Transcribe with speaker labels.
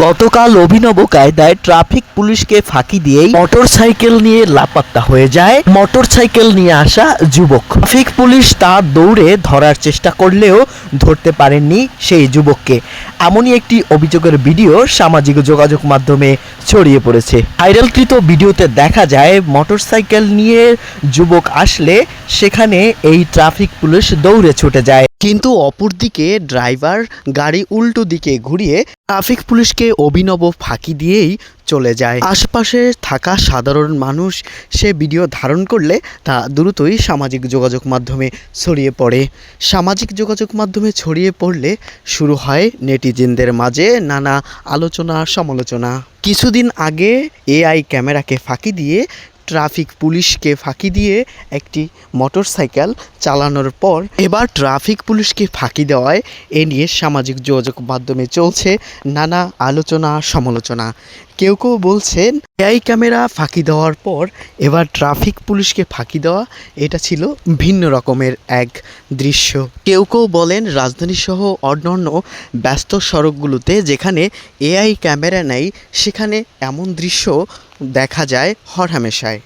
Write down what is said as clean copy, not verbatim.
Speaker 1: গতকাল অভিনব কায়দায় ট্রাফিক পুলিশকে ফাঁকি দিয়েই মোটরসাইকেল নিয়ে লাপাত্তা হয়ে যায় মোটরসাইকেল নিয়ে আসা যুবক। ট্রাফিক পুলিশ তা দৌড়ে ধরার চেষ্টা করলেও ধরতে পারেননি সেই যুবককে। এমনই একটি অভিযোগের ভিডিও সামাজিক যোগাযোগ মাধ্যমে ছড়িয়ে পড়েছে। ভাইরালকৃত ভিডিওতে দেখা যায় মোটরসাইকেল নিয়ে যুবক আসলে সেখানে এই ট্রাফিক পুলিশ দৌড়ে ছুটে যায়, কিন্তু অপরদিকে ড্রাইভার গাড়ি উল্টো দিকে ঘুরিয়ে ট্রাফিক পুলিশকে অভিনব ফাঁকি দিয়েই চলে যায়। আশপাশে থাকা সাধারণ মানুষ সে ভিডিও ধারণ করলে তা দ্রুতই সামাজিক যোগাযোগ মাধ্যমে ছড়িয়ে পড়ে। সামাজিক যোগাযোগ মাধ্যমে ছড়িয়ে পড়লে শুরু হয় নেটিজেনদের মাঝে নানা আলোচনা সমালোচনা। কিছুদিন আগে এআই ক্যামেরাকে ফাঁকি দিয়ে ট্রাফিক পুলিশকে ফাঁকি দিয়ে একটি মোটরসাইকেল চালানোর পর এবার ট্রাফিক পুলিশকে ফাঁকি দেওয়ায় এ নিয়ে সামাজিক যোগাযোগ মাধ্যমে চলছে নানা আলোচনা সমালোচনা। কেউ কেউ বলছেন এআই ক্যামেরা ফাঁকি দেওয়ার পর এবার ট্রাফিক পুলিশকে ফাঁকি দেওয়া এটা ছিল ভিন্ন রকমের এক দৃশ্য। কেউ কেউ বলেন রাজধানীসহ অন্যান্য ব্যস্ত সড়কগুলোতে যেখানে এআই ক্যামেরা নেই সেখানে এমন দৃশ্য দেখা যায় হরহামেশায়।